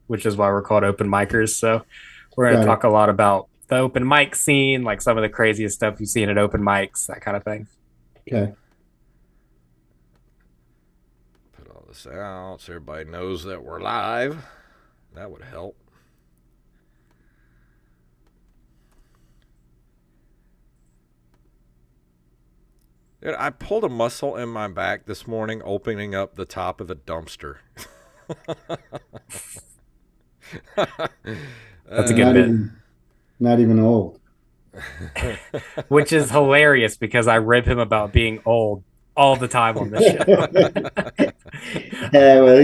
which is why we're called open micers. So we're going to Got it. talk a lot about the open mic scene, like some of the craziest stuff you've seen at open mics, that kind of thing. Okay. Put all this out so everybody knows that we're live. That would help. Dude, I pulled a muscle in my back this morning opening up the top of the dumpster. That's a good Not bit. not even old. Which is hilarious because I rib him about being old all the time on this show. Yeah, well,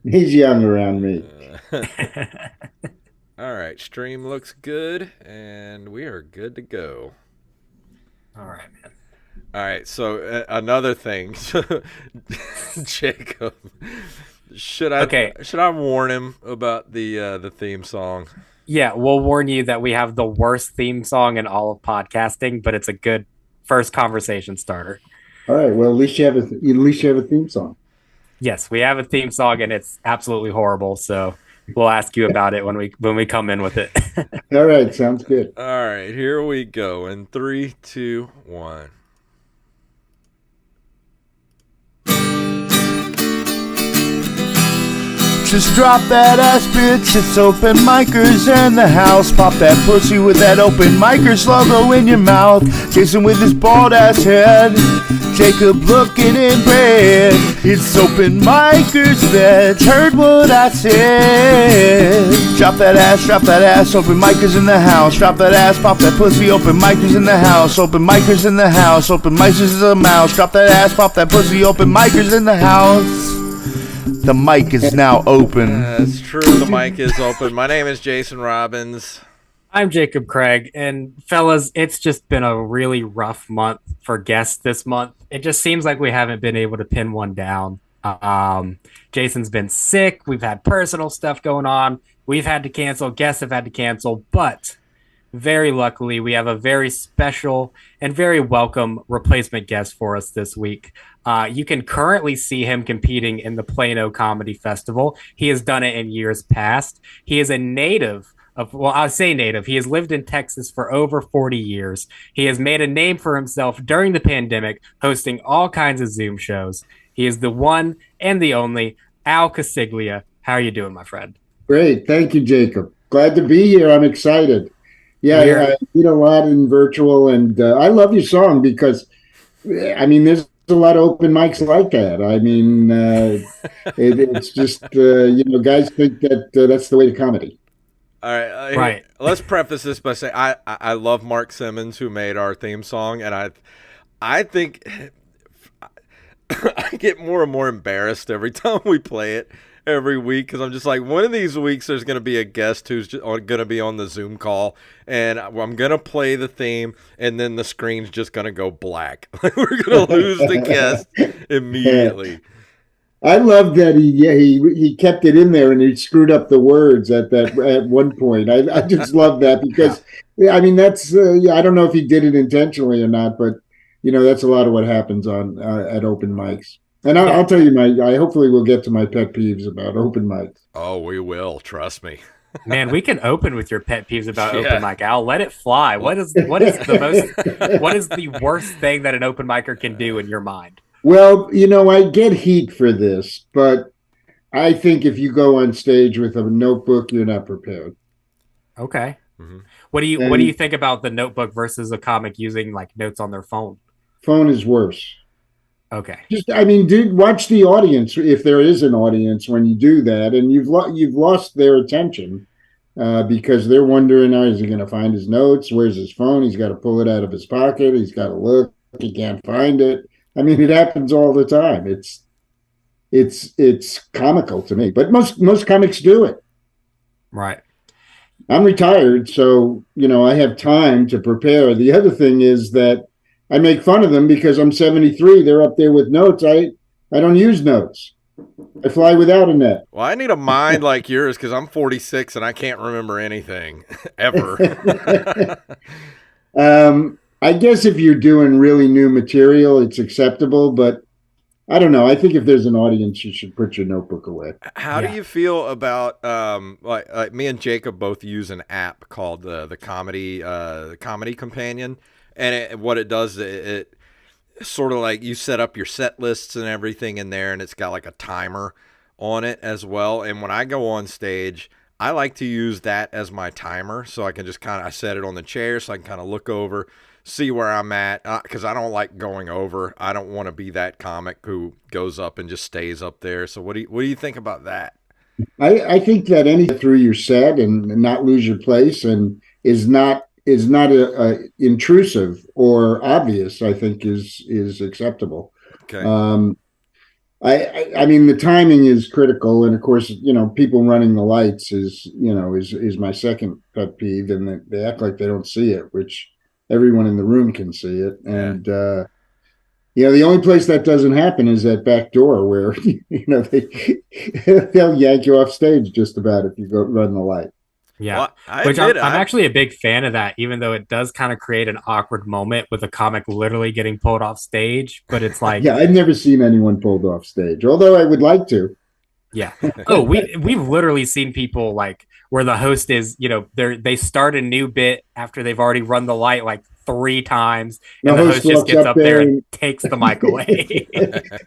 he's young around me. All right, stream looks good, and we are good to go. All right, man. All right, so another thing, Jacob, should I warn him about the theme song? Yeah, we'll warn you that we have the worst theme song in all of podcasting, but it's a good first conversation starter. All right. Well, at least you have a theme song. Yes, we have a theme song and it's absolutely horrible. So we'll ask you about it when we come in with it. All right. Sounds good. All right, here we go. In 3, 2, 1. Just drop that ass, bitch. It's open micers in the house. Pop that pussy with that open micers logo in your mouth. Jason with his bald ass head. Jacob looking in bed. It's open micers, bitch. Heard what I said. Drop that ass. Open micers in the house. Drop that ass, pop that pussy. Open micers in the house. Open micers in the house. Open micers is a mouse. Drop that ass, pop that pussy. Open micers in the house. The mic is now open. That's true. The mic is open. My name is Jason Robbins. I'm Jacob Craig. And fellas, it's just been a really rough month for guests this month. It just seems like we haven't been able to pin one down. Jason's been sick. We've had personal stuff going on. We've had to cancel. Guests have had to cancel. But very luckily, we have a very special and very welcome replacement guest for us this week. You can currently see him competing in the Plano Comedy Festival. He has done it in years past. He is a native of, well, I say native. He has lived in Texas for over 40 years. He has made a name for himself during the pandemic, hosting all kinds of Zoom shows. He is the one and the only Al Coseglia. How are you doing, my friend? Great. Thank you, Jacob. Glad to be here. I'm excited. Yeah, I did a lot in virtual, and I love your song because, I mean, there's a lot of open mics like that. I mean, it's just, guys think that that's the way to comedy. All right. Right. Let's preface this by saying I love Mark Simmons, who made our theme song, and I think I get more and more embarrassed every time we play it every week because I'm just like, one of these weeks there's going to be a guest who's going to be on the Zoom call, and I'm going to play the theme, and then the screen's just going to go black. We're going to lose the guest immediately. I love that he kept it in there and he screwed up the words at one point. I just love that because I mean that's I don't know if he did it intentionally or not, but that's a lot of what happens on at open mics. And I'll tell you I hopefully will get to my pet peeves about open mics. Oh, we will. Trust me. Man, we can open with your pet peeves about open mic. Al, let it fly. What is the worst thing that an open micer can do in your mind? Well, I get heat for this, but I think if you go on stage with a notebook, you're not prepared. Okay. Mm-hmm. What do you think about the notebook versus a comic using like notes on their phone? Phone is worse. Okay. Watch the audience if there is an audience when you do that, and you've lost their attention because they're wondering, is he going to find his notes? Where's his phone? He's got to pull it out of his pocket. He's got to look. He can't find it. I mean, it happens all the time. It's comical to me, but most comics do it. Right. I'm retired, so I have time to prepare. The other thing is that I make fun of them because I'm 73. They're up there with notes. I don't use notes. I fly without a net. Well, I need a mind like yours because I'm 46 and I can't remember anything ever. I guess if you're doing really new material, it's acceptable. But I don't know. I think if there's an audience, you should put your notebook away. How do you feel about like me and Jacob both use an app called the Comedy Companion, and what it does, it sort of like you set up your set lists and everything in there, and it's got like a timer on it as well. And when I go on stage, I like to use that as my timer, so I can just I set it on the chair so I can kind of look over, see where I'm at, because I don't like going over. I don't want to be that comic who goes up and just stays up there. So what do you think about that? I think that any through your set and not lose your place and is not a intrusive or obvious. I think is acceptable. Okay. I mean the timing is critical, and of course people running the lights is my second pet peeve, and they act like they don't see it, which everyone in the room can see it, and the only place that doesn't happen is that back door where they'll yank you off stage just about if you go run the light. Yeah, well, I'm actually a big fan of that, even though it does kind of create an awkward moment with a comic literally getting pulled off stage. But it's like, yeah, I've never seen anyone pulled off stage, although I would like to. Yeah. Oh, we've literally seen people like where the host is, they start a new bit after they've already run the light like 3 times, and the host just gets up there and takes the mic away.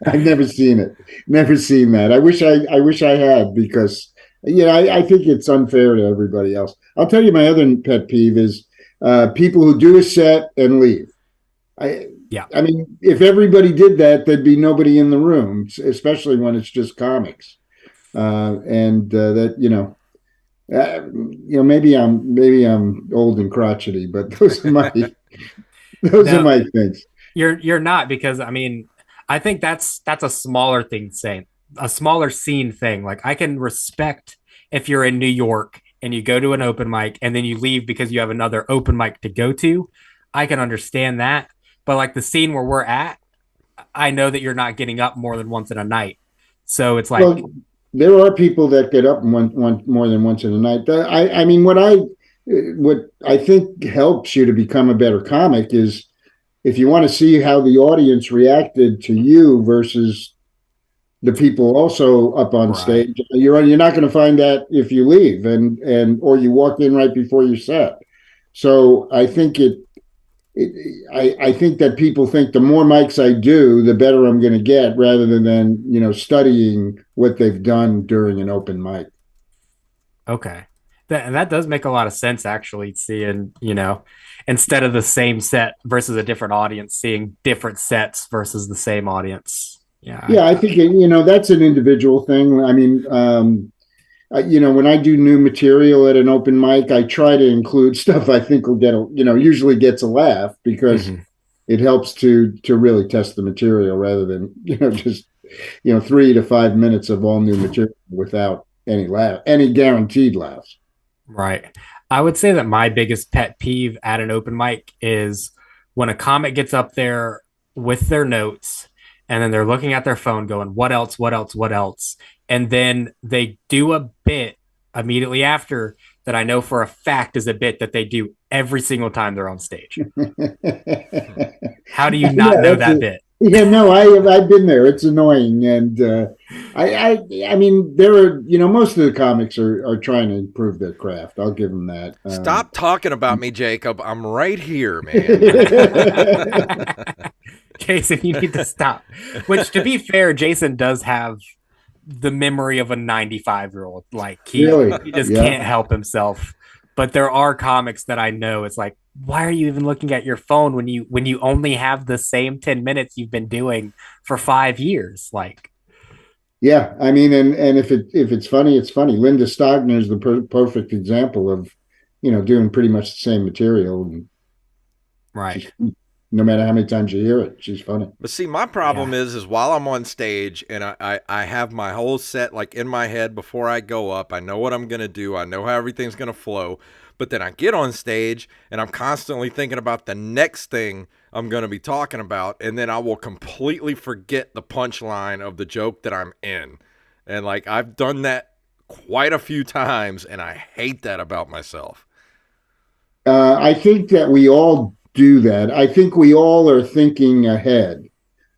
I've never seen it. Never seen that. I wish I had, because I think it's unfair to everybody else. I'll tell you my other pet peeve is people who do a set and leave. I mean, if everybody did that, there'd be nobody in the room, especially when it's just comics. Maybe I'm old and crotchety, but those are my are my things. You're not, because I mean, I think that's a smaller thing, saying a smaller scene thing. Like, I can respect if you're in New York and you go to an open mic and then you leave because you have another open mic to go to. I can understand that. But like the scene where we're at, I know that you're not getting up more than once in a night. So it's like, well, there are people that get up one more than once in a night. I mean, what I think helps you to become a better comic is if you want to see how the audience reacted to you versus the people also up on stage. You're not going to find that if you leave or you walk in right before your set. So I think I think that people think the more mics I do, the better I'm going to get, rather than studying what they've done during an open mic. Okay. That does make a lot of sense, actually, seeing, instead of the same set versus a different audience, seeing different sets versus the same audience. Yeah, I think that's an individual thing. I mean, when I do new material at an open mic, I try to include stuff I think will get usually gets a laugh, because it helps to really test the material, rather than just 3 to 5 minutes of all new material without any guaranteed laughs. Right. I would say that my biggest pet peeve at an open mic is when a comic gets up there with their notes and then they're looking at their phone going, what else, what else, what else? And then they do a bit immediately after that I know for a fact is a bit that they do every single time they're on stage. How do you not know that bit? Yeah, no, I've been there. It's annoying, and I mean, there are most of the comics are trying to improve their craft. I'll give them that. Stop talking about me, Jacob. I'm right here, man. Jason, you need to stop. Which, to be fair, Jason does have the memory of a 95-year-old. Like, he just can't help himself. But there are comics that I know it's like, why are you even looking at your phone when you only have the same 10 minutes you've been doing for 5 years? Like, yeah, I mean, and if it's funny, it's funny. Linda Stogner is the perfect example of, doing pretty much the same material. And right. No matter how many times you hear it, she's funny. But see, my problem is while I'm on stage and I have my whole set like in my head before I go up, I know what I'm going to do. I know how everything's going to flow. But then I get on stage and I'm constantly thinking about the next thing I'm going to be talking about. And then I will completely forget the punchline of the joke that I'm in. And like, I've done that quite a few times and I hate that about myself. I think that we all do that. I think we all are thinking ahead.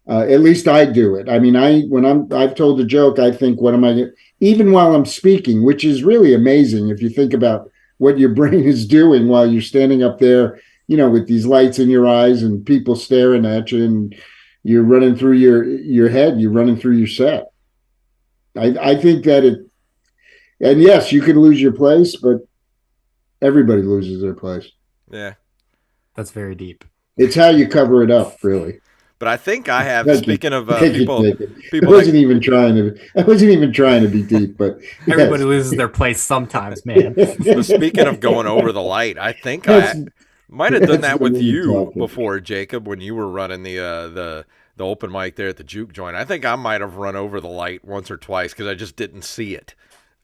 At least I do it. I mean, I've told a joke, I think, what am I, even while I'm speaking, which is really amazing if you think about what your brain is doing while you're standing up there, with these lights in your eyes and people staring at you, and you're running through your head, you're running through your set. I think that and yes, you could lose your place, but everybody loses their place. Yeah. That's very deep. It's how you cover it up, really. But I think I have. Thank you. Speaking of Thank you, people, Jacob. people I wasn't even trying to be deep, but Everybody yes. loses their place sometimes, man. but speaking of going over the light, I think I might have done that with you before, Jacob, when you were running the open mic there at the juke joint. I think I might have run over the light once or twice because I just didn't see it.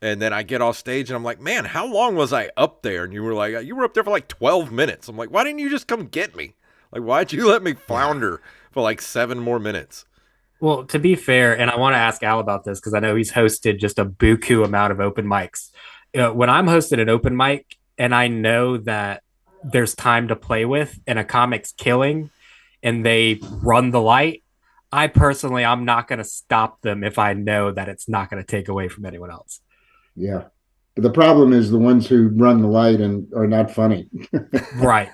And then I get off stage and I'm like, man, how long was I up there? And you were like, you were up there for like 12 minutes. I'm like, why didn't you just come get me? Like, why'd you let me flounder for like 7 more minutes? Well, to be fair, and I want to ask Al about this because I know he's hosted just a buku amount of open mics. When I'm hosting an open mic and I know that there's time to play with and a comic's killing and they run the light, I'm not going to stop them if I know that it's not going to take away from anyone else. Yeah. But the problem is the ones who run the light and are not funny. Right.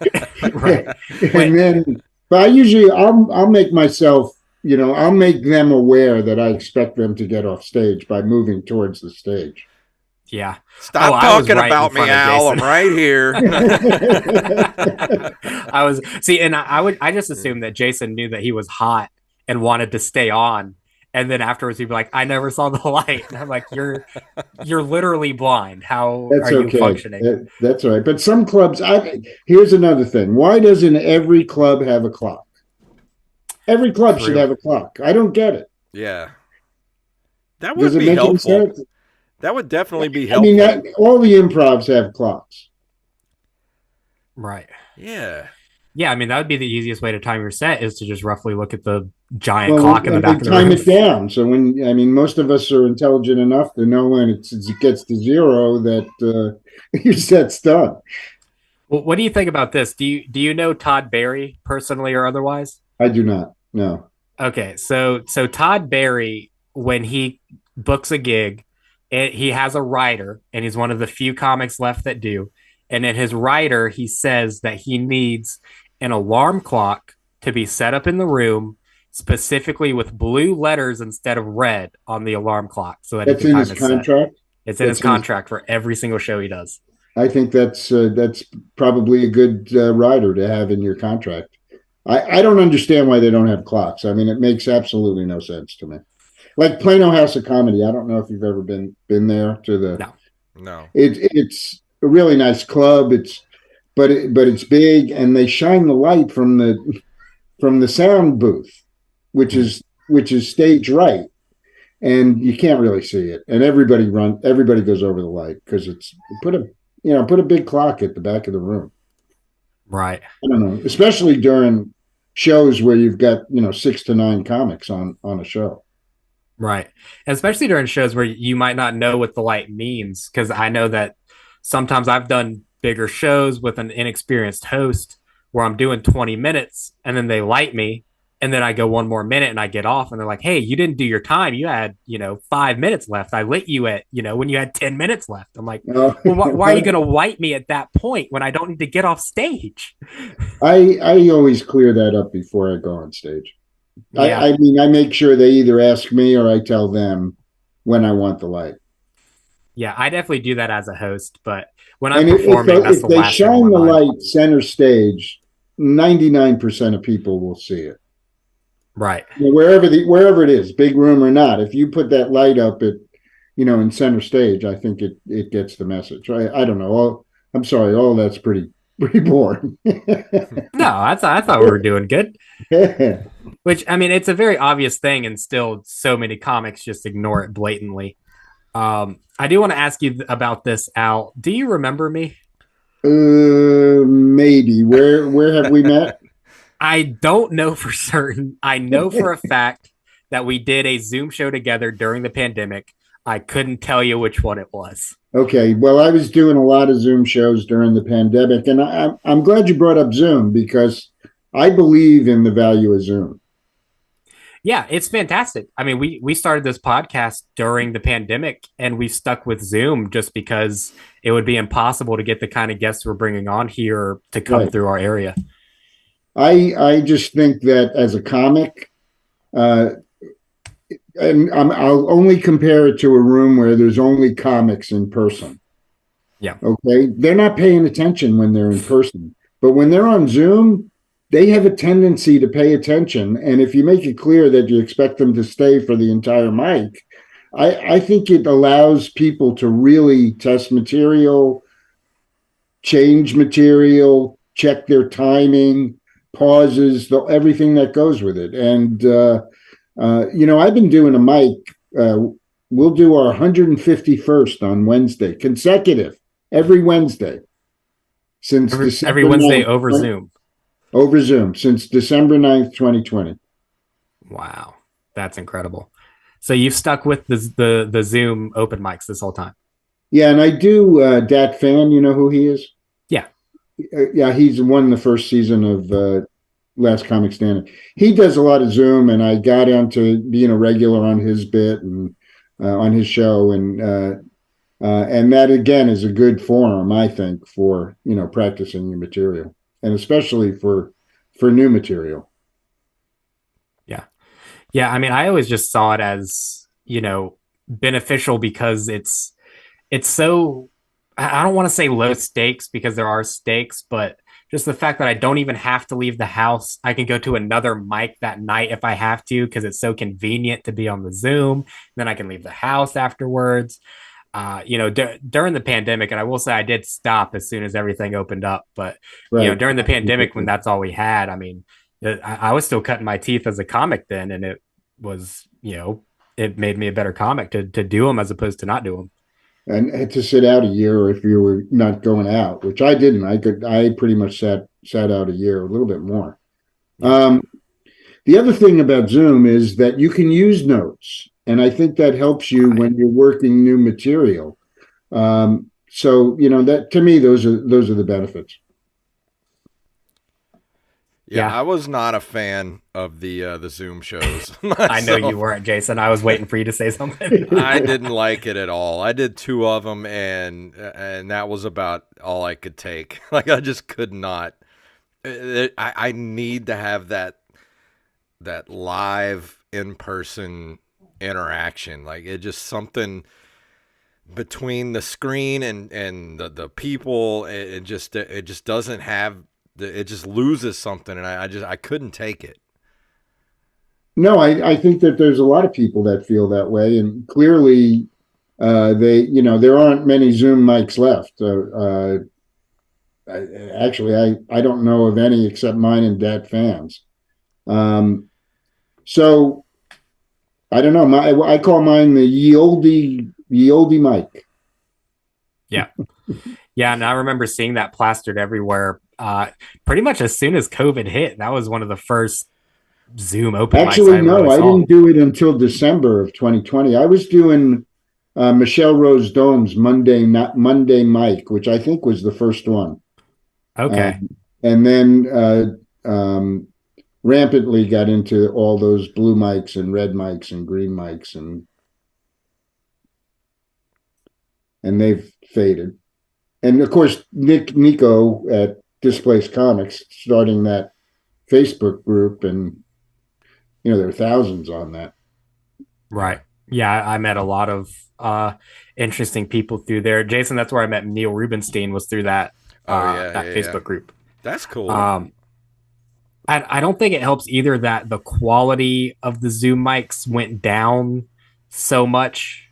Right. And then, but I'll make myself, I'll make them aware that I expect them to get off stage by moving towards the stage. Yeah. Stop talking about me, Al. I'm right here. I just assumed that Jason knew that he was hot and wanted to stay on. And then afterwards he'd be like, I never saw the light. And I'm like, you're literally blind. How are you functioning? That's right. But some clubs, here's another thing. Why doesn't every club have a clock? Every club should have a clock. I don't get it. Yeah. That would be helpful. That would definitely be helpful. I mean, all the improvs have clocks. Right. Yeah. Yeah, I mean, that would be the easiest way to time your set is to just roughly look at the giant clock in the back of the room. Time it down. So most of us are intelligent enough to know when it gets to 0 that your set's done. Well, what do you think about this? Do you know Todd Barry personally or otherwise? I do not. No. Okay, so Todd Barry, when he books a gig, he has a writer, and he's one of the few comics left that do. And in his writer, he says that he needs an alarm clock to be set up in the room, specifically with blue letters instead of red on the alarm clock, so that it's in his contract. It's in his contract for every single show he does. I think that's probably a good rider to have in your contract. I don't understand why they don't have clocks. I mean, it makes absolutely no sense to me. Like Plano House of Comedy. I don't know if you've ever been there to the. No. It's a really nice club. But it's big, and they shine the light from the sound booth, which is stage right, and you can't really see it. And everybody goes over the light because put a big clock at the back of the room. Right. I don't know, especially during shows where you've got 6 to 9 comics on a show. Right. And especially during shows where you might not know what the light means, because I know that sometimes I've done bigger shows with an inexperienced host where I'm doing 20 minutes and then they light me and then I go 1 more minute and I get off and they're like, hey, you didn't do your time. You had, 5 minutes left. I lit you at, when you had 10 minutes left. I'm like, well, why are you going to light me at that point when I don't need to get off stage? I always clear that up before I go on stage. Yeah. I mean, I make sure they either ask me or I tell them when I want the light. Yeah, I definitely do that as a host, but when I'm performing, that's the last thing. If they shine the light center stage, 99% of people will see it. Right. Wherever it is, big room or not, if you put that light up at, in center stage, I think it gets the message. I don't know. I'm sorry, all that's pretty boring. No, I thought we were doing good. Which, I mean, it's a very obvious thing, and still so many comics just ignore it blatantly. I do want to ask you about this, Al. Do you remember me? Maybe. Where have we met? I don't know for certain. I know for a fact that we did a Zoom show together during the pandemic. I couldn't tell you which one it was. Okay. Well, I was doing a lot of Zoom shows during the pandemic, and I'm glad you brought up Zoom because I believe in the value of Zoom. Yeah, it's fantastic. I mean, we started this podcast during the pandemic, and we stuck with Zoom just because it would be impossible to get the kind of guests we're bringing on here to come Right. through our area. I just think that as a comic, uh, and I'll only compare it to a room where there's only comics in person. Yeah. Okay. They're not paying attention when they're in person, but when they're on Zoom, they have a tendency to pay attention. And if you make it clear that you expect them to stay for the entire mic, I think it allows people to really test material, change material, check their timing, pauses, everything that goes with it. And, I've been doing a mic. We'll do our 151st on Wednesday, consecutive, every Wednesday since every Wednesday 9th, over Zoom. Over Zoom since December 9th, 2020. Wow, that's incredible. So you've stuck with the Zoom open mics this whole time. Yeah, and I do Dat Fan. You know who he is? Yeah. Yeah, he's won the first season of Last Comic Standing. He does a lot of Zoom, and I got into being a regular on his bit and on his show, and that again is a good forum, I think, for practicing your material, and especially for new material. Yeah, I mean, I always just saw it as, beneficial because it's so, I don't want to say low stakes because there are stakes, but just the fact that I don't even have to leave the house. I can go to another mic that night if I have to because it's so convenient to be on the Zoom. Then I can leave the house afterwards. During the pandemic, and I will say I did stop as soon as everything opened up, but Right. During the pandemic when that's all we had, I mean, I was still cutting my teeth as a comic then, and it was, it made me a better comic to do them as opposed to not do them. And to sit out a year if you were not going out, which I didn't. I pretty much sat out a year, a little bit more. The other thing about Zoom is that you can use notes, and I think that helps you when you're working new material. So that, to me, those are the benefits. Yeah, I was not a fan of the Zoom shows. I know you weren't, Jason. I was waiting for you to say something. I didn't like it at all. I did 2 of them, and that was about all I could take. Like, I just could not. I need to have that live in-person interaction. Like, it just something between the screen and the people. It just doesn't have. It just loses something, and I couldn't take it. No, I think that there's a lot of people that feel that way, and clearly, there aren't many Zoom mics left. I don't know of any except mine and Dat Fans. So I don't know. I call mine the ye olde mic. Yeah. Yeah, and I remember seeing that plastered everywhere. Pretty much as soon as COVID hit, that was one of the first Zoom open mics. Actually, no, I didn't do it until December of 2020. I was doing Michelle Rose Dome's Monday mic, which I think was the first one. Okay. And then rampantly got into all those blue mics and red mics and green mics, and they've faded. And of course, Nico at Displaced Comics starting that Facebook group, and there are thousands on that. Right. Yeah, I met a lot of interesting people through there. Jason, that's where I met Neil Rubenstein, was through that Facebook group. That's cool. I don't think it helps either that the quality of the Zoom mics went down so much,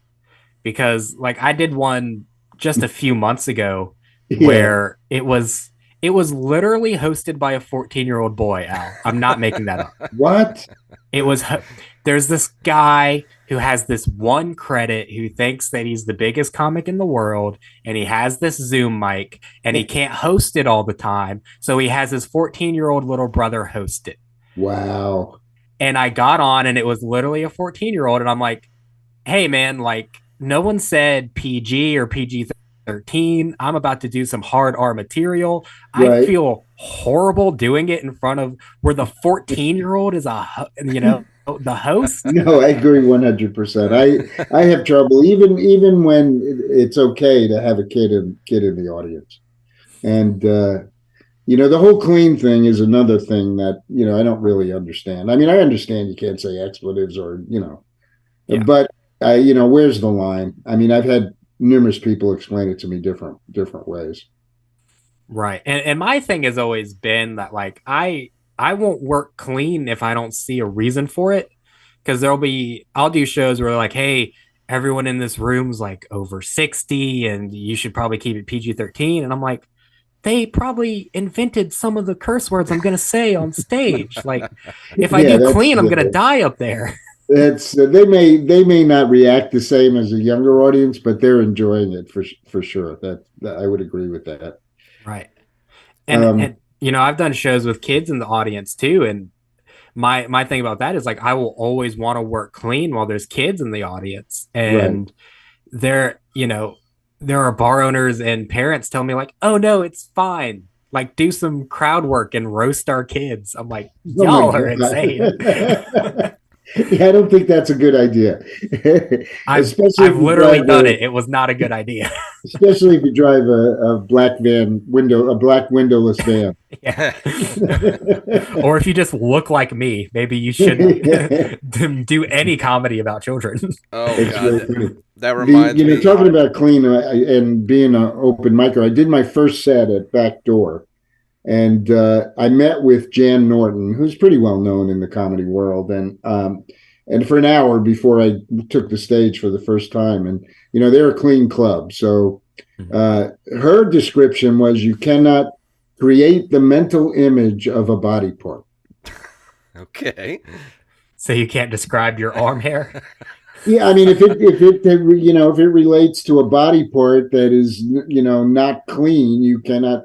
because like I did one just a few months ago where it was literally hosted by a 14-year-old boy, Al. I'm not making that up. What? There's this guy who has this one credit who thinks that he's the biggest comic in the world, and he has this Zoom mic, and he can't host it all the time. So he has his 14-year-old little brother host it. Wow. And I got on, and it was literally a 14-year-old, and I'm like, hey, man, like, no one said PG or PG-13. I'm about to do some hard R material. Right. I feel horrible doing it in front of where the 14-year-old is Oh, the host? No, I agree 100%. I have trouble even when it's okay to have a kid in the audience. And the whole clean thing is another thing that, I don't really understand. I mean, I understand you can't say expletives or, Yeah. but where's the line? I mean, I've had numerous people explain it to me different ways. Right. And my thing has always been that like I won't work clean if I don't see a reason for it. Because I'll do shows where like, hey, everyone in this room's like over 60 and you should probably keep it PG-13. And I'm like, they probably invented some of the curse words I'm gonna say on stage. Like if I Yeah, do clean, I'm gonna die up there. that's they may not react the same as a younger audience, but they're enjoying it for sure. That I would agree with that. Right. And Um, I've done shows with kids in the audience too. And my thing about that is like I will always want to work clean while there's kids in the audience. right. And there are bar owners and parents tell me like, oh no, it's fine. Like do some crowd work and roast our kids. I'm like, Oh my y'all are insane. God. Yeah, I don't think that's a good idea. Especially if I've you literally drive done it. It was not a good idea. especially if you drive a black windowless van. Yeah. Or if you just look like me, maybe you shouldn't do any comedy about children. Oh It's God, really funny. that reminds me. Talking about clean and being an open micer, I did my first set at Backdoor, and I met with Jan Norton, who's pretty well known in the comedy world, and for an hour before I took the stage for the first time, and they're a clean club, so her description was you cannot create the mental image of a body part. Okay. So you can't describe your arm hair. Yeah, I mean, if it relates to a body part that is not clean, you cannot.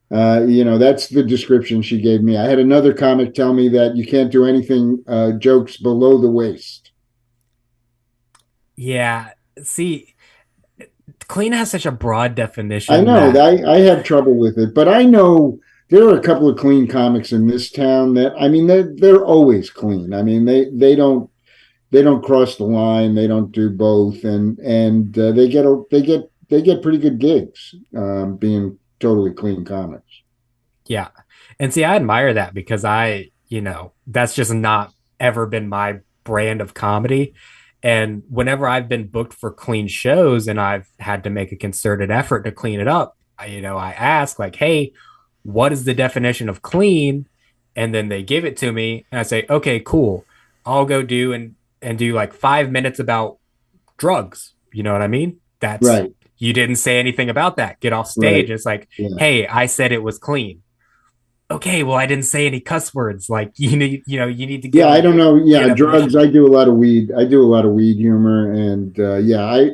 That's the description she gave me. I had another comic tell me that you can't do anything jokes below the waist. Yeah. See, clean has such a broad I definition know that I have trouble with it, but I know there are a couple of clean comics in this town that I mean they're always clean. I mean they don't cross the line. They don't do both, and they get pretty good gigs being totally clean comics. yeah. And see, I admire that because that's just not ever been my brand of comedy. And whenever I've been booked for clean shows and I've had to make a concerted effort to clean it up, I ask like, hey, what is the definition of clean? And then they give it to me and I say, okay, cool. I'll go and do like 5 minutes about drugs. You know what I mean? That's Right, you didn't say anything about that. Get off right. stage. It's like, Yeah. hey, I said it was clean. Okay, well, I didn't say any cuss words. Like you need to Yeah, I don't know. give a Yeah, drugs. definition. I do a lot of weed. I do a lot of weed humor, and yeah,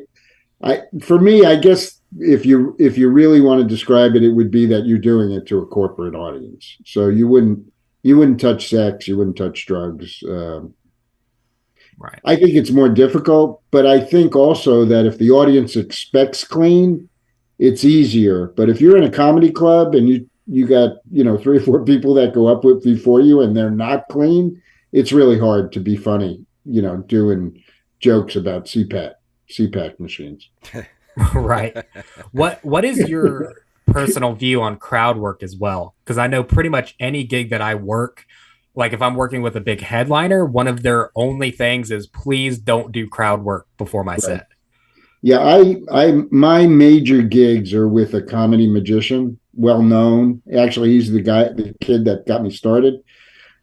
for me, I guess if you really want to describe it, it would be that you're doing it to a corporate audience. So you wouldn't touch sex, you wouldn't touch drugs. Right. I think it's more difficult, but I think also that if the audience expects clean, it's easier. But if you're in a comedy club and you got three or four people that go up with before you and they're not clean, it's really hard to be funny, doing jokes about CPAC machines. Right. What is your personal view on crowd work as well? Because I know pretty much any gig that I work, like if I'm working with a big headliner, one of their only things is please don't do crowd work before my Right. set. Yeah, my major gigs are with a comedy magician, well known. Actually, he's the kid that got me started.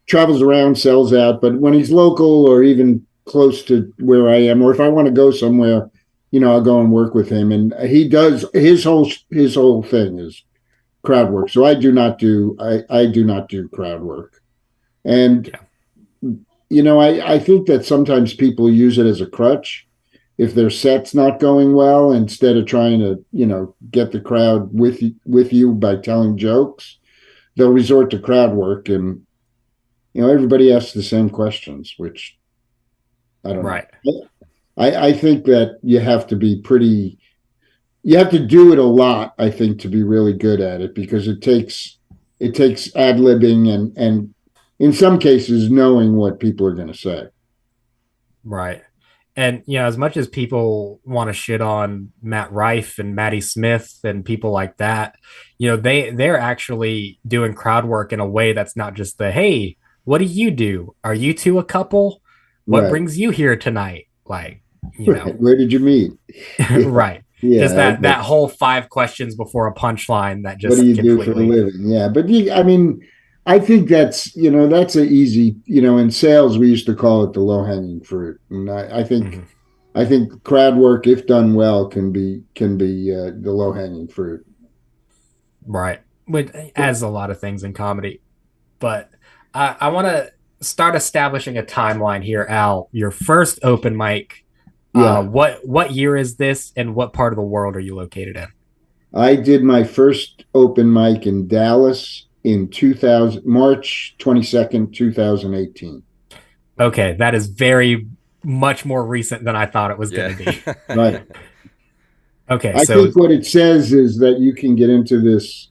Travels around, sells out, but when he's local or even close to where I am, or if I want to go somewhere, I'll go and work with him. And he does his whole thing is crowd work. So I do not do crowd work. And Yeah. I think that sometimes people use it as a crutch if their set's not going well, instead of trying to, get the crowd with you by telling jokes, they'll resort to crowd work, and everybody asks the same questions, which I don't Right. know. I think that you have to do it a lot, I think, to be really good at it, because it takes ad libbing and in some cases, knowing what people are going to say. Right. And as much as people want to shit on Matt Rife and Maddie Smith and people like that, they're actually doing crowd work in a way that's not just the hey, what do you do? Are you two a couple? What Right. brings you here tonight? Like, Right. Where did you meet? Yeah. right. Just Yeah. that whole 5 questions before a punchline that What do just you do for a completely. living? Yeah. But I mean, I think that's a easy, in sales, we used to call it the low hanging fruit. And Mhm. I think crowd work, if done well, can be the low hanging fruit. Right. But as a lot of things in comedy. But I want to start establishing a timeline here, Al. Your first open mic. Yeah. What year is this, and what part of the world are you located in? I did my first open mic in Dallas in 2000, March 22nd, 2018. Okay, that is very much more recent than I thought it was going Yeah. to be. Right. Okay, I so think what it says is that you can get into this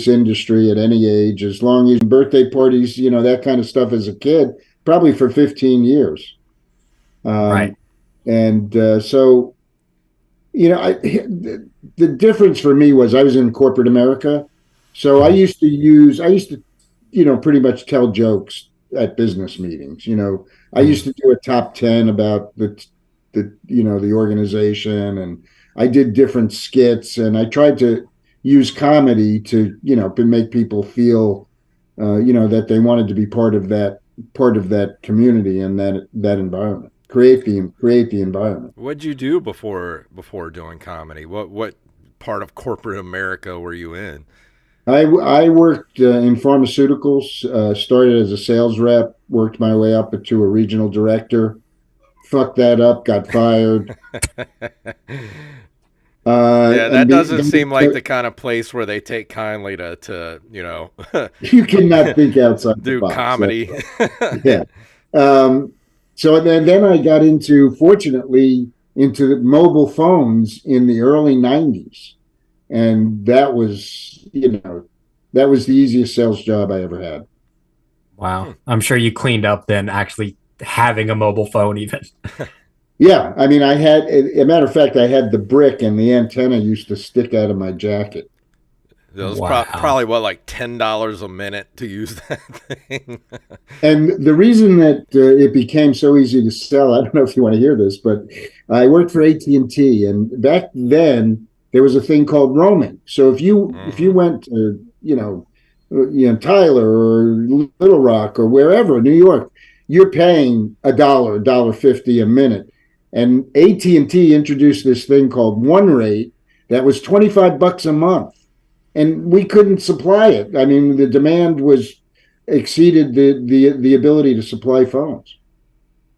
industry at any age, as long as birthday parties, that kind of stuff as a kid, probably for 15 years. right. And so, the difference for me was I was in corporate America. So I used to, pretty much tell jokes at business meetings. I used Mhm. to do a top 10 about the organization, and I did different skits, and I tried to use comedy to, to make people feel, that they wanted to be part of that community and that environment. Create the environment. What'd you do before doing comedy? What part of corporate America were you in? I worked in pharmaceuticals, started as a sales rep, worked my way up to a regional director, fucked that up, got fired. Yeah, And that doesn't seem like the kind of place where they take kindly to you cannot think outside the do box. comedy. Yeah. Um, so then I got fortunately, into the mobile phones in the early 90s. And that was the easiest sales job I ever had. Wow. I'm sure you cleaned up then actually having a mobile phone even. Yeah. I mean, a matter of fact, I had the brick and the antenna used to stick out of my jacket. It was Wow. probably what, like $10 a minute to use that thing. And the reason that it became so easy to sell, I don't know if you want to hear this, but I worked for AT&T, and back then there was a thing called roaming. So if you went to Tyler or Little Rock or wherever, New York, you're paying $1, $1.50 a minute. And AT&T introduced this thing called One Rate that was $25 a month, and we couldn't supply it. I mean, the demand was exceeded the ability to supply phones.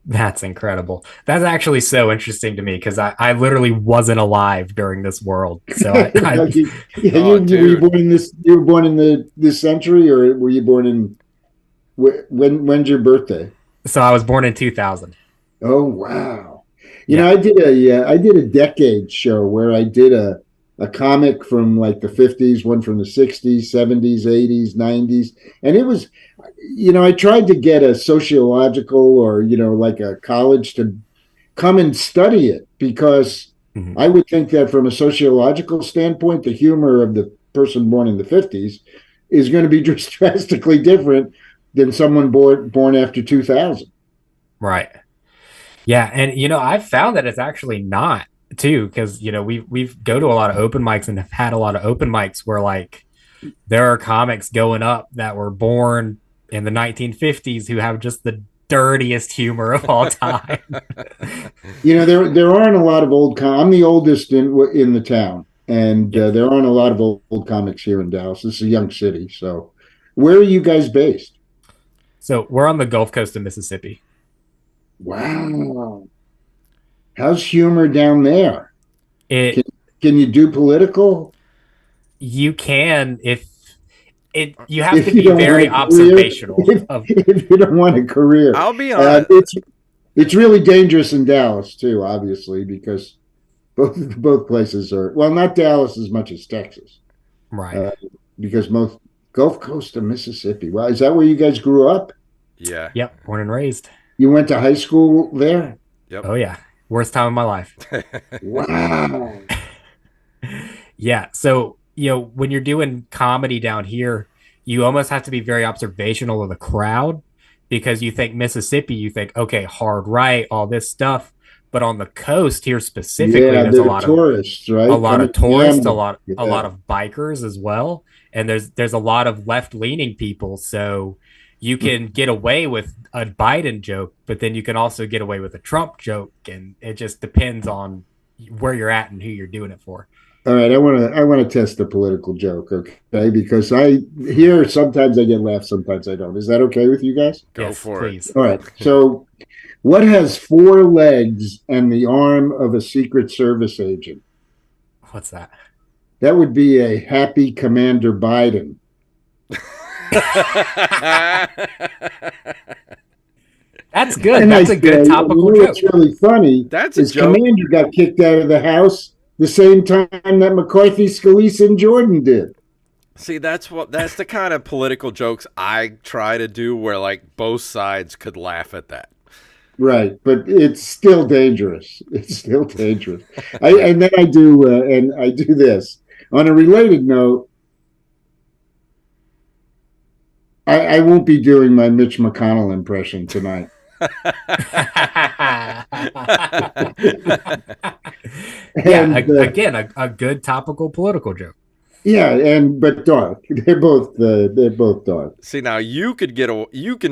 That's incredible. That's actually so interesting to me because I literally wasn't alive during this world. So I Yeah, Oh, you were you dude. born in this? You were born in this century, or were you born in when's your birthday? so I was born in 2000. Oh wow! Yeah. I did a decade show where I did a comic from like the 50s, one from the 60s, 70s, 80s, 90s, and it was, I tried to get a sociological or like a college to come and study it, because Mhm. I would think that from a sociological standpoint, the humor of the person born in the 50s is going to be just drastically different than someone born after 2000. Right. Yeah, and I've found that it's actually not too, because we've go to a lot of open mics and have had a lot of open mics where like there are comics going up that were born in the 1950s who have just the dirtiest humor of all time. There aren't a lot of I'm the oldest in the town, and Yes. there aren't a lot of old comics here in Dallas. This is a young city. So where are you guys based? So we're on the Gulf Coast of Mississippi. Wow. How's humor down there? Can, It can you do political? You can if you have to If you be don't want very a career, observational of. if you don't want a career, I'll be honest. it's really dangerous in Dallas too, obviously, because both places are, well, not Dallas as much as Texas, Right. uh, because most Gulf Coast of Mississippi. Wow, is that where you guys grew up? Yeah. Yep, born and raised. You went to high school there? Yep. Oh yeah, worst time of my life. Wow. Yeah, so when you're doing comedy down here, you almost have to be very observational of the crowd because you think Mississippi, you think okay, hard right, all this stuff, but on the coast here specifically, Yeah, there's they're tourists, right? a lot of Coming to tourists, gamble. a lot Yeah. of bikers as well, and there's a lot of left leaning people. So you can get away with a Biden joke, but then you can also get away with a Trump joke, and it just depends on where you're at and who you're doing it for. All right, I want to test the political joke, okay? Because I here sometimes I get laughs, sometimes I don't. Is that okay with you guys? Go Yes, for please. All right. So, what has 4 legs and the arm of a Secret Service agent? What's that? That would be a happy Commander Biden. That's good. And That's I a good say, topical joke. what's really funny That's a is joke. Commander got kicked out of the House the same time that McCarthy, Scalise, and Jordan did. See, that's the kind of political jokes I try to do where like both sides could laugh at that. Right, but it's still dangerous. It's still dangerous. And then I do this. On a related note, I won't be doing my Mitch McConnell impression tonight. Yeah, And, again, a good topical political joke. yeah, but dark. They're both dark. See, now you can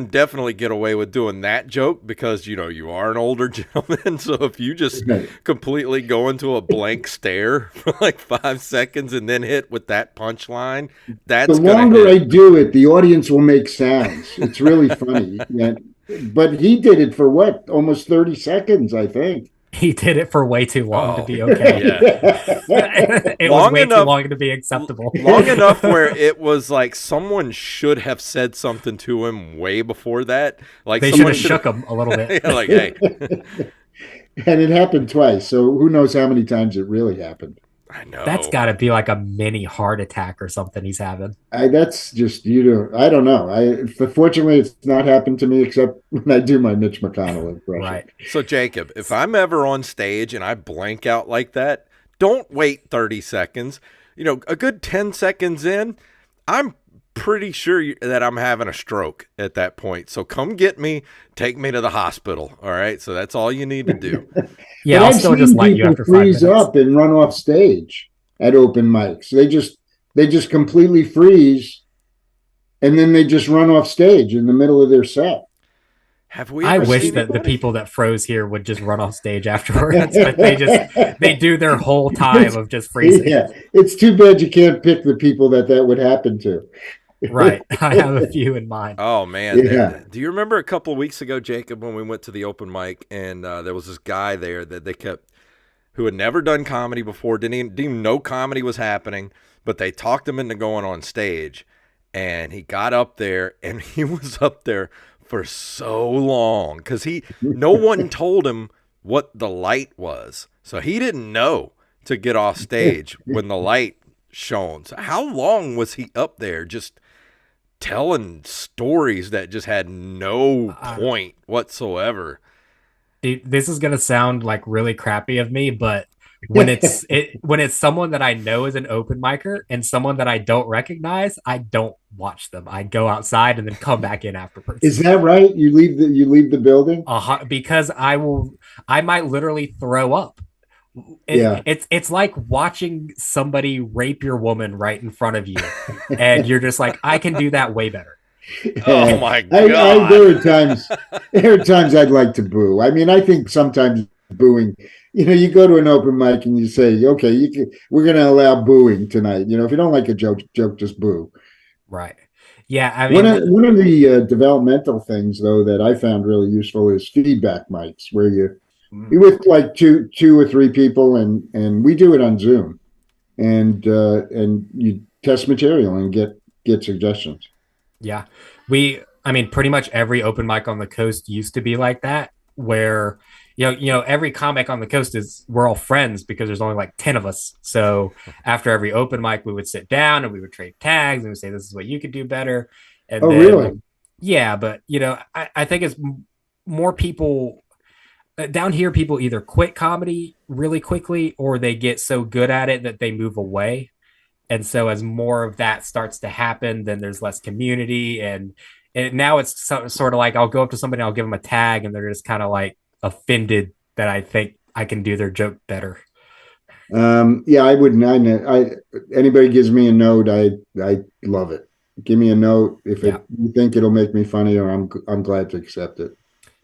definitely get away with doing that joke because you are an older gentleman. So if you just Right. completely go into a blank stare for like 5 seconds and then hit with that punchline, that's The gonna longer I hit. do it, the audience will make sounds. It's really funny. Yeah. But he did it for what? Almost 30 seconds, I think. He did it for way too long to Oh, be okay. yeah. It Long was way enough- too long to be acceptable. Long enough where it was like someone should have said something to him way before that. Like They should someone have shook him a little bit. Yeah, like, hey, And it happened twice. So who knows how many times it really happened. I know. That's got to be like a mini heart attack or something he's having. That's just, I don't know. Fortunately, it's not happened to me except when I do my Mitch McConnell impression. Right. So, Jacob, if I'm ever on stage and I blank out like that, don't wait 30 seconds. A good 10 seconds in, I'm pretty sure that I'm having a stroke at that point. So come get me, take me to the hospital. All right. So that's all you need to do. Yeah, But I'll I've still seen just light you people after 5 minutes. freeze up and run off stage at open mics. They just completely freeze, and then they just run off stage in the middle of their set. Have we I ever wish seen that the anybody? people that froze here would just run off stage afterwards, but they do their whole time of just freezing. Yeah, it's too bad you can't pick the people that would happen to. Right. I have a few in mind. Oh, man. Yeah. Do you remember a couple of weeks ago, Jacob, when we went to the open mic and there was this guy there that they kept, who had never done comedy before, didn't even know comedy was happening, but they talked him into going on stage, and he got up there, and he was up there for so long because no one told him what the light was. So he didn't know to get off stage when the light shone. So how long was he up there just telling stories that just had no point whatsoever? Dude, this is gonna sound like really crappy of me, but when it's someone that I know is an open micer and someone that I don't recognize, I don't watch them. I go outside and then come back in afterwards. Is that right? You leave the building? Because I might literally throw up. Yeah. It's like watching somebody rape your woman right in front of you, and you're just like, I can do that way better. Oh my There God. are times I'd like to boo. I mean, I think sometimes booing. You go to an open mic and you say, okay, we're going to allow booing tonight. If you don't like a joke, just boo. Right. Yeah. I mean, One of the developmental things, though, that I found really useful is feedback mics, where you're with like two or three people, and we do it on Zoom, and you test material and get suggestions. yeah, I mean, pretty much every open mic on the coast used to be like that, where every comic on the coast we're all friends because there's only like 10 of us. So after every open mic, we would sit down and we would trade tags and we say, this is what you could do better. And Oh, then, really? yeah, but I think it's more people down here. People either quit comedy really quickly or they get so good at it that they move away. And so as more of that starts to happen, then there's less community. And now it's sort of like I'll go up to somebody, and I'll give them a tag, and they're just kind of like offended that I think I can do their joke better. Yeah, I wouldn't. Anybody gives me a note, I love it. Give me a note if Yeah. you think it'll make me funnier. I'm glad to accept it.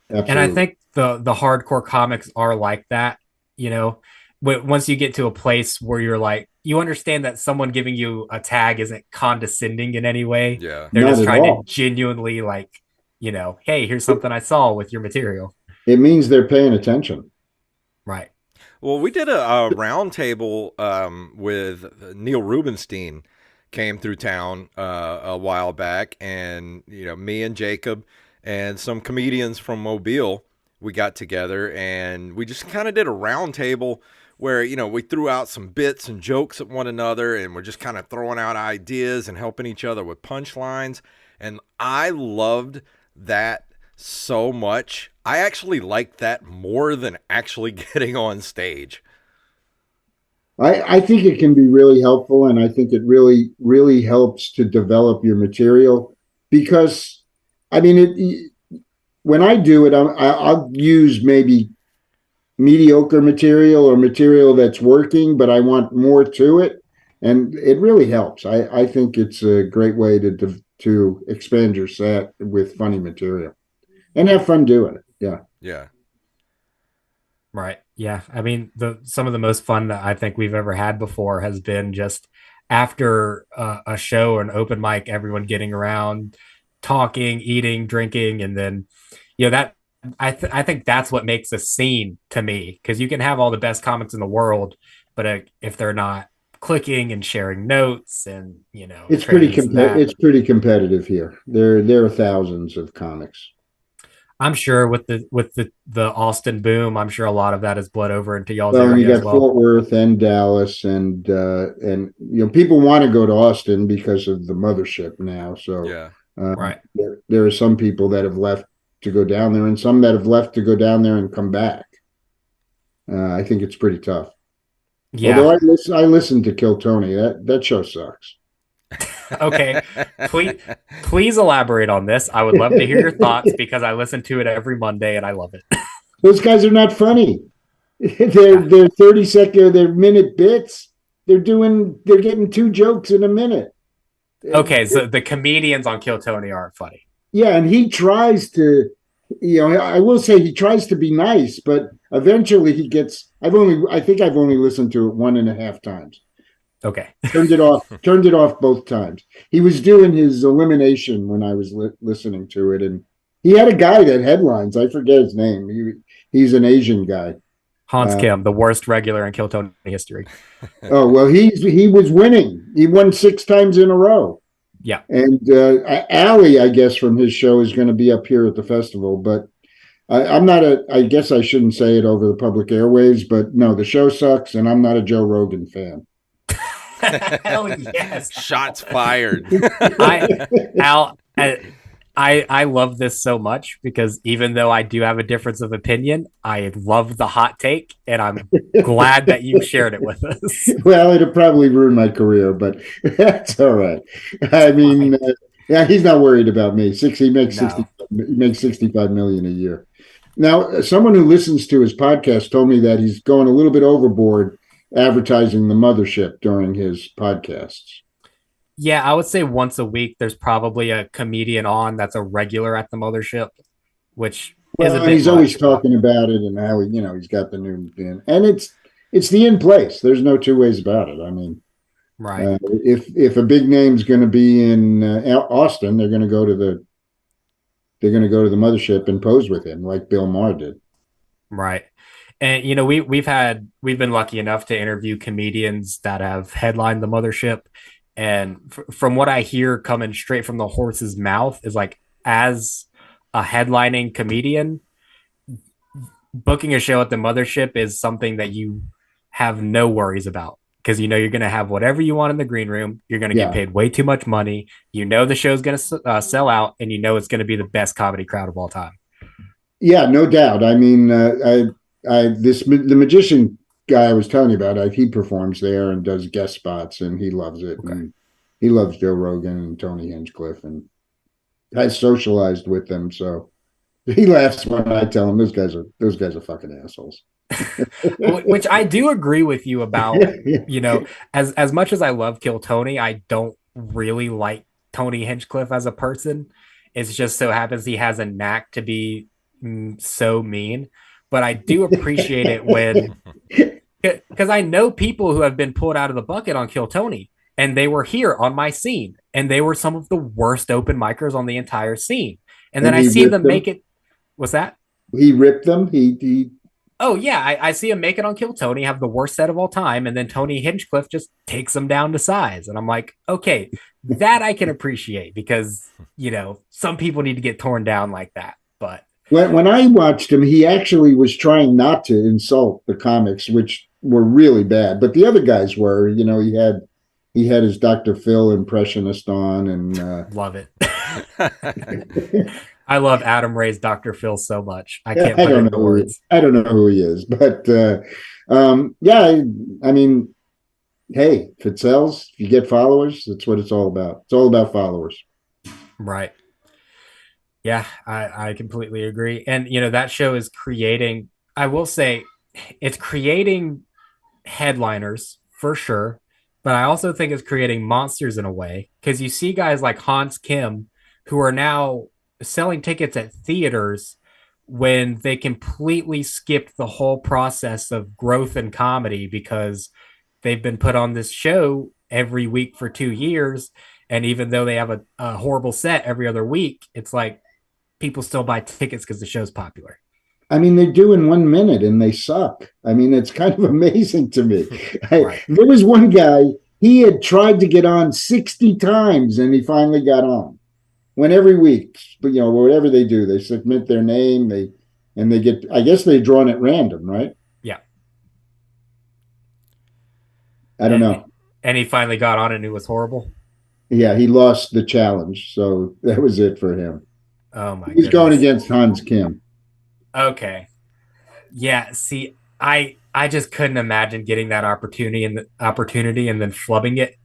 And I Absolutely. think the hardcore comics are like that, once you get to a place where you're like, you understand that someone giving you a tag isn't condescending in any way. Yeah. They're Not just at trying to all. genuinely like, hey, here's something I saw with your material. It means they're paying attention. Right. Well, we did a round table with Neil Rubenstein came through town a while back, and me and Jacob and some comedians from Mobile, we got together and we just kind of did a round table where we threw out some bits and jokes at one another, and we're just kind of throwing out ideas and helping each other with punchlines. And I loved that so much. I actually liked that more than actually getting on stage. I think it can be really helpful, and I think it really, really helps to develop your material because, I mean, when I do it, I'll use maybe mediocre material or material that's working, but I want more to it, and it really helps. I think it's a great way to expand your set with funny material and have fun doing it. Yeah. Yeah. Right. Yeah. I mean, some of the most fun that I think we've ever had before has been just after a show or an open mic, everyone getting around, talking, eating, drinking, and then that I think that's what makes a scene to me, because you can have all the best comics in the world, but if they're not clicking and sharing notes and It's trading this and that. it's pretty competitive here. There are thousands of comics. I'm sure with the Austin boom, I'm sure a lot of that has bled over into y'all's Well, and you area as got well. Fort Worth and Dallas, and people want to go to Austin because of the mothership now. So Yeah. Right. there are some people that have left to go down there, and some that have left to go down there and come back. I think it's pretty tough. Yeah. Although I listen to Kill Tony. That show sucks. Okay. Please elaborate on this. I would love to hear your thoughts because I listen to it every Monday and I love it. Those guys are not funny. They're 30-second, they're minute bits. They're getting two jokes in a minute. Okay, so the comedians on Kill Tony aren't funny. Yeah, and he tries to, I will say he tries to be nice, but eventually he gets. I think I've only listened to it 1.5 times. Okay. Turned it off both times. He was doing his elimination when I was listening to it, and he had a guy that headlines. I forget his name. He's an Asian guy. Hans Kim, the worst regular in Kill Tony history. Oh, well, he was winning. He won 6 times in a row. Yeah. And Allie, I guess, from his show is going to be up here at the festival, but I'm not I guess I shouldn't say it over the public airwaves, but no, the show sucks, and I'm not a Joe Rogan fan. Hell yes. Shots fired. I love this so much because even though I do have a difference of opinion, I love the hot take, and I'm glad that you shared it with us. Well, it'll probably ruin my career, but that's all right. I mean, yeah, he's not worried about me. He makes 65 million a year. Now, someone who listens to his podcast told me that he's going a little bit overboard advertising the mothership during his podcasts. Yeah, I would say once a week there's probably a comedian on that's a regular at the mothership, which is a bit he's always talking about it and how he's got the new in, and it's the in place. There's no two ways about it. I mean, right. If a big name's going to be in Austin, they're going to go to the mothership and pose with him like Bill Maher did. Right. And we've been lucky enough to interview comedians that have headlined the mothership, and from what I hear coming straight from the horse's mouth is like, as a headlining comedian, booking a show at the mothership is something that you have no worries about because you know you're going to have whatever you want in the green room. You're going to get Yeah. paid way too much money. You know the show's going to sell out, and you know it's going to be the best comedy crowd of all time. Yeah, no doubt. I mean, the magician guy I was telling you about, he performs there and does guest spots, and he loves it. Okay. And he loves Joe Rogan and Tony Hinchcliffe, and has socialized with them. So he laughs when I tell him those guys are fucking assholes. Which I do agree with you about. Yeah. You know, as much as I love Kill Tony, I don't really like Tony Hinchcliffe as a person. It's just so happens he has a knack to be so mean. But I do appreciate it when, because I know people who have been pulled out of the bucket on Kill Tony, and they were here on my scene, and they were some of the worst open micers on the entire scene. And then And I he see ripped them them. make it. What's that? He ripped them. He Oh yeah, I see him make it on Kill Tony, have the worst set of all time, and then Tony Hinchcliffe just takes him down to size, and I'm like, okay, that I can appreciate because you know some people need to get torn down like that. But when I watched him, he actually was trying not to insult the comics, which were really bad. But the other guys were, he had his Dr. Phil impressionist on, and love it. I love Adam Ray's Dr. Phil so much. I can't I put it don't into know. words. I don't know who he is, but yeah, I mean, hey, if it sells, if you get followers, that's what it's all about. It's all about followers. Right. Yeah, I completely agree. And you know, that show is creating, I will say, it's creating headliners for sure, but I also think it's creating monsters in a way because you see guys like Hans Kim who are now selling tickets at theaters when they completely skipped the whole process of growth and comedy because they've been put on this show every week for 2 years. And even though they have a horrible set every other week, it's like people still buy tickets because the show's popular. I mean, they do in 1 minute and they suck. I mean, it's kind of amazing to me. Right. There was one guy, he had tried to get on 60 times and he finally got on. When every week, but whatever they do, they submit their name, they get, I guess they're drawn at random, right? Yeah. I don't know. And he finally got on and it was horrible. Yeah, he lost the challenge, so that was it for him. Oh my He's going against Hans Kim. Okay. Yeah, see, I just couldn't imagine getting that opportunity and then flubbing it.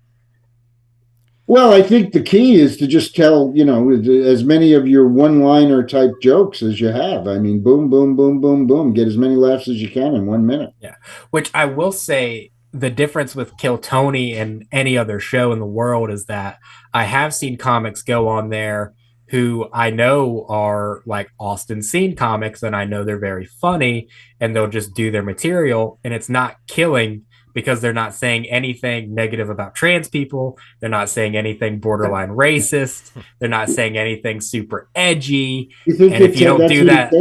Well, I think the key is to just tell, as many of your one-liner type jokes as you have. I mean, boom, boom, boom, boom, boom. Get as many laughs as you can in 1 minute. Yeah. Which I will say the difference with Kill Tony and any other show in the world is that I have seen comics go on there who I know are like Austin scene comics and I know they're very funny and they'll just do their material and it's not killing because they're not saying anything negative about trans people. They're not saying anything borderline racist. They're not saying anything super edgy. You think and if you don't do that,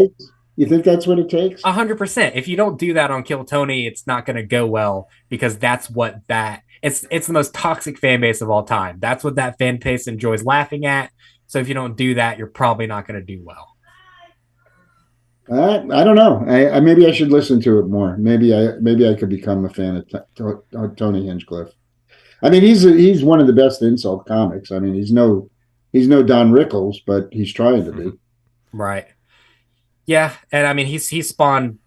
you think that's what it takes? 100%. If you don't do that on Kill Tony, it's not going to go well because that's what it's the most toxic fan base of all time. That's what that fan base enjoys laughing at. So if you don't do that, you're probably not going to do well. I don't know. I maybe I should listen to it more. Maybe I could become a fan of Tony Hinchcliffe. I mean, he's one of the best insult comics. I mean, he's no Don Rickles, but he's trying to be. Right. Yeah, and I mean he's spawned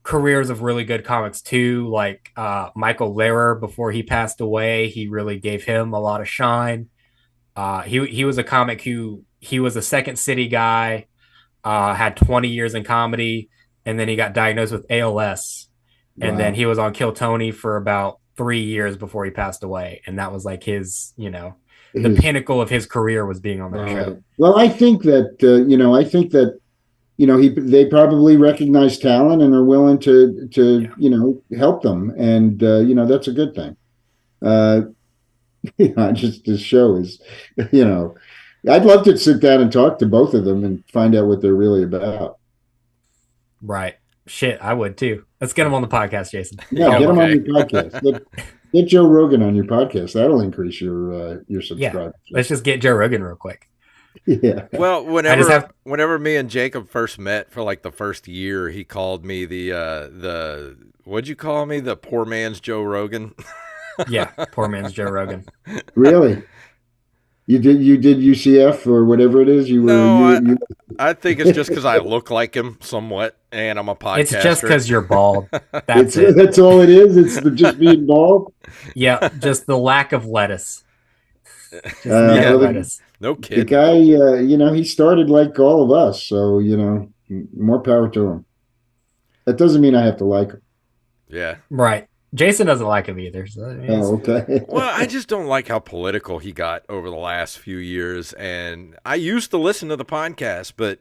careers of really good comics too, like Michael Lehrer before he passed away. He really gave him a lot of shine. He was a comic he was a Second City guy. Had 20 years in comedy, and then he got diagnosed with ALS, and then he was on Kill Tony for about 3 years before he passed away, and that was like his, the pinnacle of his career was being on that show. Well, I think that they probably recognize talent and are willing to help them, and that's a good thing. Just this show is, I'd love to sit down and talk to both of them and find out what they're really about. Right. Shit, I would too. Let's get him on the podcast, Jason. Yeah, get him on your podcast. Get Joe Rogan on your podcast. That'll increase your subscribers. Yeah, let's just get Joe Rogan real quick. Yeah. Well, I just have whenever me and Jacob first met for like the first year, he called me the what'd you call me? The poor man's Joe Rogan. yeah, poor man's Joe Rogan. Really? You did UCF or whatever it is? You were No, you I think it's just because I look like him somewhat, and I'm a It's just podcaster. because you're bald. it's That's it. that's all it is. It's just being bald. Yeah, just the lack of lettuce. Just no Yeah, Well, lettuce. no the kidding. guy, he started like all of us, so more power to him. That doesn't mean I have to like him. Yeah. Right. Jason doesn't like him either. So Oh, okay. Well, I just don't like how political he got over the last few years. And I used to listen to the podcast, but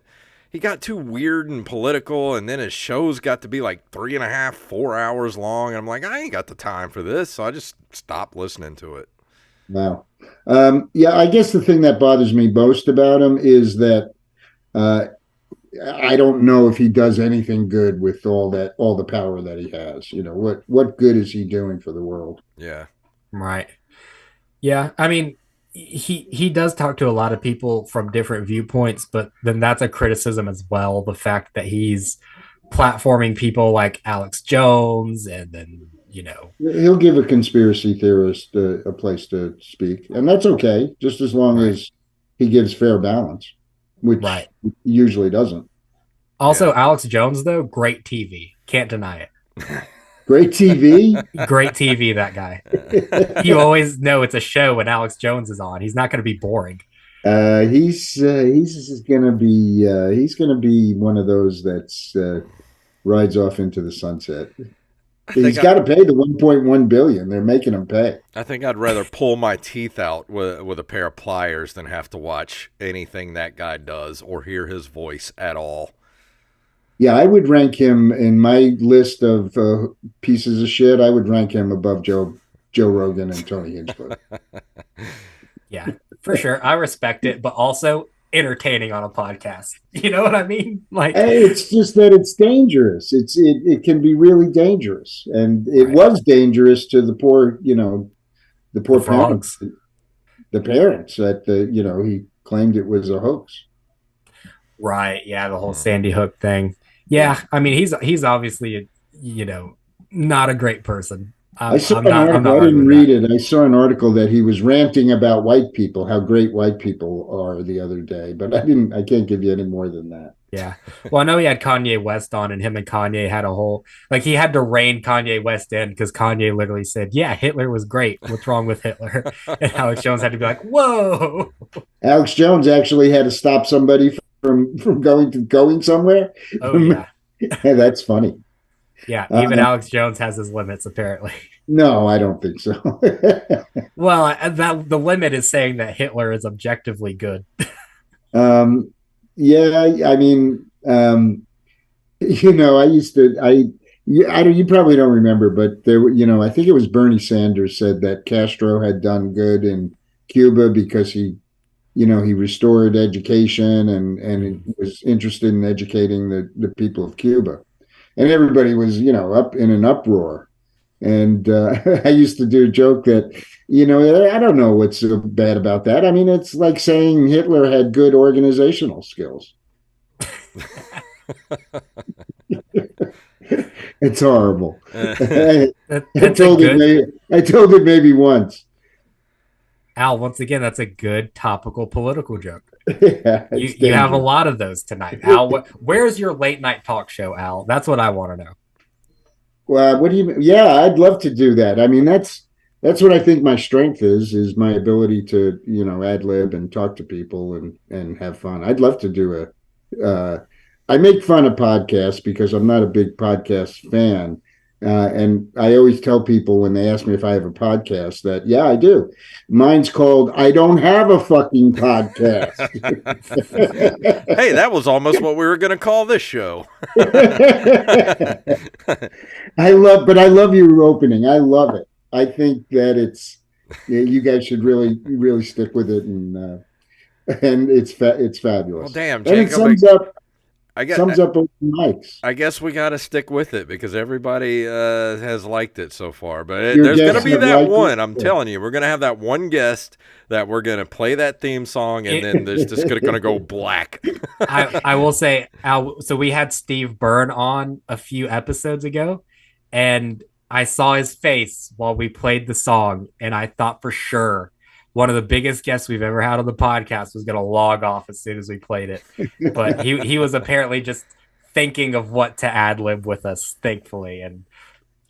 he got too weird and political. And then his shows got to be like 3.5, 4 hours long. And I'm like, I ain't got the time for this. So I just stopped listening to it. Wow. Yeah, I guess the thing that bothers me most about him is that uh, I don't know if he does anything good with all the power that he has. What good is he doing for the world? Yeah. right. Yeah. I mean, he does talk to a lot of people from different viewpoints, but then that's a criticism as well. The fact that he's platforming people like Alex Jones and then, He'll give a conspiracy theorist a place to speak, and that's okay, just as long right. as he gives fair balance, which Right. he usually doesn't. Also, Yeah. Alex Jones, though, great TV. Can't deny it. Great TV. Great TV, that guy. You always know it's a show when Alex Jones is on. He's not going to be boring. He's gonna be one of those that's rides off into the sunset. I think He's got to pay the 1.1 billion. They're making him pay. I think I'd rather pull my teeth out with a pair of pliers than have to watch anything that guy does or hear his voice at all. Yeah, I would rank him in my list of pieces of shit. I would rank him above Joe Rogan and Tony Hinchcliffe. Yeah, for sure. I respect it, but also entertaining on a podcast. You know what I mean? Like, It's just that it's dangerous. It can be really dangerous, and it right. was dangerous to the poor, the poor The parents, frogs. the parents that he claimed it was a hoax. Right. Yeah, the whole Sandy Hook thing. Yeah, I mean, he's obviously, not a great person. I saw I'm an not article. I arguing didn't read that. it. I saw an article that he was ranting about white people, how great white people are the other day, but I can't give you any more than that. Yeah. Well, I know he had Kanye West on, and him and Kanye had a whole like he had to rein Kanye West in because Kanye literally said, "Yeah, Hitler was great. What's wrong with Hitler?" And Alex Jones had to be like, "Whoa." Alex Jones actually had to stop somebody from going somewhere. Oh yeah. That's funny. Yeah. Even Alex Jones has his limits apparently. No, I don't think so. Well, that the limit is saying that Hitler is objectively good. Yeah, I mean, I used to, you probably don't remember, but I think it was Bernie Sanders said that Castro had done good in Cuba because he restored education and was interested in educating the people of Cuba. And everybody was, up in an uproar. And I used to do a joke that, I don't know what's so bad about that. I mean, it's like saying Hitler had good organizational skills. It's horrible. I told it maybe once. Al, once again, that's a good topical political joke. Yeah, You have a lot of those tonight. Al, where's your late night talk show, Al? That's what I want to know. Well, what do you? Yeah, I'd love to do that. I mean, that's what I think my strength is my ability to ad lib and talk to people and have fun. I'd love to do I make fun of podcasts because I'm not a big podcast fan, and I always tell people when they ask me if I have a podcast that yeah, I do. Mine's called "I Don't Have a Fucking Podcast." Hey, that was almost what we were going to call this show. I love your opening. I love it. I think that you guys should really, really stick with it, and it's fabulous. Well, damn, and it Jacob. sums up. sums up open mics. I guess we got to stick with it because everybody has liked it so far. But Your there's going to guests be have that liked one. it? I'm telling you, we're going to have that one guest that we're going to play that theme song, and then there's just going to go black. I will say, Al, so we had Steve Byrne on a few episodes ago, and I saw his face while we played the song, and I thought for sure one of the biggest guests we've ever had on the podcast was going to log off as soon as we played it. But he was apparently just thinking of what to ad lib with us, thankfully, and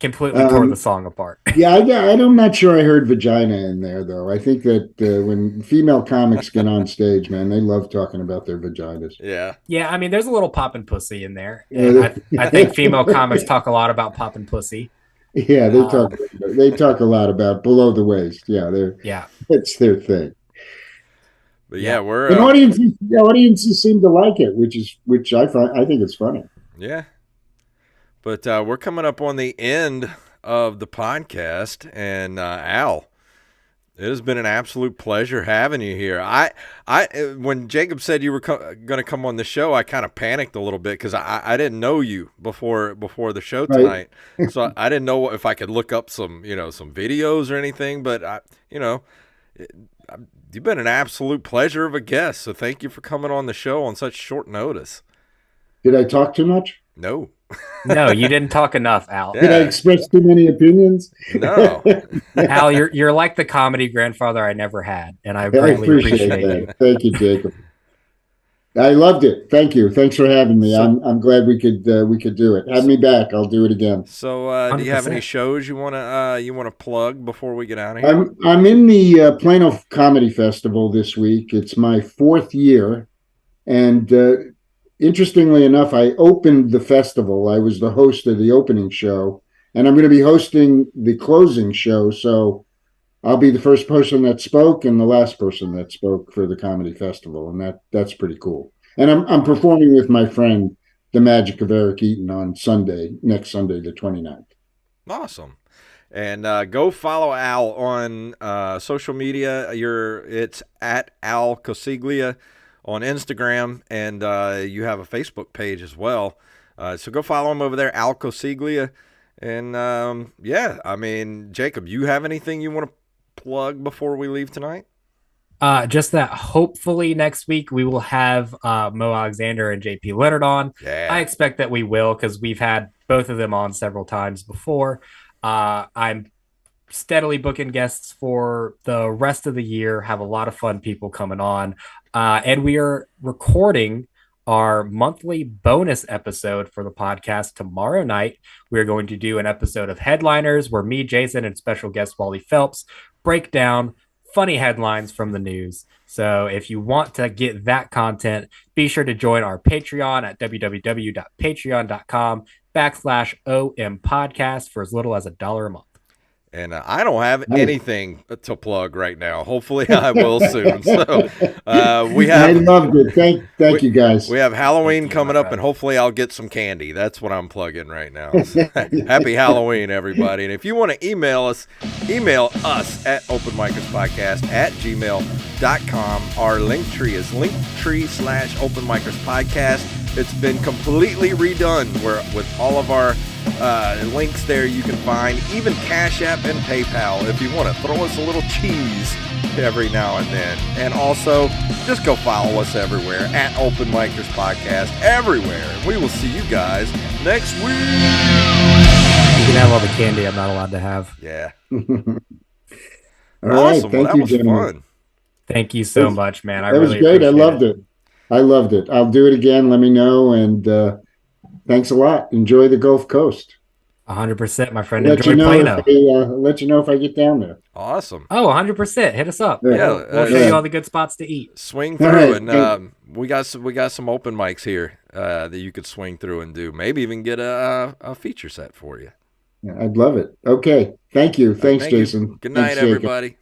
completely tore the song apart. Yeah, I'm not sure I heard vagina in there, though. I think that when female comics get on stage, man, they love talking about their vaginas. Yeah. Yeah, I mean, there's a little popping pussy in there. And I think female comics talk a lot about popping pussy. Yeah, they talk a lot about below the waist. Yeah, that's their thing. But yeah, we're and audiences seem to like it, which I think it's funny. Yeah. But we're coming up on the end of the podcast, and Al, it has been an absolute pleasure having you here. When Jacob said you were going to come on the show, I kind of panicked a little bit because I didn't know you before the show tonight, right. So I didn't know if I could look up some videos or anything. But you've been an absolute pleasure of a guest. So thank you for coming on the show on such short notice. Did I talk too much? No. No, you didn't talk enough, Al. Yeah. Did I express too many opinions? No. Al, you're like the comedy grandfather I never had, and I greatly appreciate that. you. Thank you, Jacob. I loved it. Thank you. Thanks for having me. I'm glad we could do it. Have me back. I'll do it again. So, do you have any shows you wanna plug before we get out of here? I'm in the Plano Comedy Festival this week. It's my 4th year, and interestingly enough, I opened the festival. I was the host of the opening show, and I'm going to be hosting the closing show. So I'll be the first person that spoke and the last person that spoke for the comedy festival, and that's pretty cool. And I'm performing with my friend, The Magic of Eric Eaton, on next Sunday, the 29th. Awesome. And go follow Al on social media. It's at Al Coseglia on Instagram, and you have a Facebook page as well. So go follow him over there, Al Coseglia. And I mean, Jacob, you have anything you want to plug before we leave tonight? Just that hopefully next week we will have Mo Alexander and JP Leonard on. Yeah. I expect that we will, because we've had both of them on several times before. I'm steadily booking guests for the rest of the year, have a lot of fun people coming on. And we are recording our monthly bonus episode for the podcast tomorrow night. We're going to do an episode of Headliners where me, Jason, and special guest Wally Phelps break down funny headlines from the news. So if you want to get that content, be sure to join our Patreon at www.patreon.com/OM podcast for as little as $1 a month. And I don't have anything to plug right now. Hopefully I will soon. So we have. I loved it. Thank you, guys. We have Halloween coming up, and hopefully I'll get some candy. That's what I'm plugging right now. So, happy Halloween, everybody. And if you want to email us at OpenMicersPodcast@gmail.com. Our link tree is Linktree/OpenMicersPodcast. It's been completely redone with all of our links there. You can find even Cash App and PayPal if you want to throw us a little cheese every now and then. And also, just go follow us everywhere at Open Micers Podcast everywhere. And we will see you guys next week. You can have all the candy I'm not allowed to have. Yeah. All right. Awesome. Thank That you, was gentlemen. fun. Thank you so much, man. That was great. I loved it. I loved it. I'll do it again. Let me know. And thanks a lot. Enjoy the Gulf Coast. 100%, my friend. Enjoy Plano. I'll let you know if I get down there. Awesome. Oh, 100%. Hit us up. Yeah, we'll show you all the good spots to eat. Swing through, and we got some open mics here that you could swing through and do. Maybe even get a feature set for you. I'd love it. Okay. Thank you. Thanks, Thank you. Jason. Good night, Thanks, Jacob. everybody.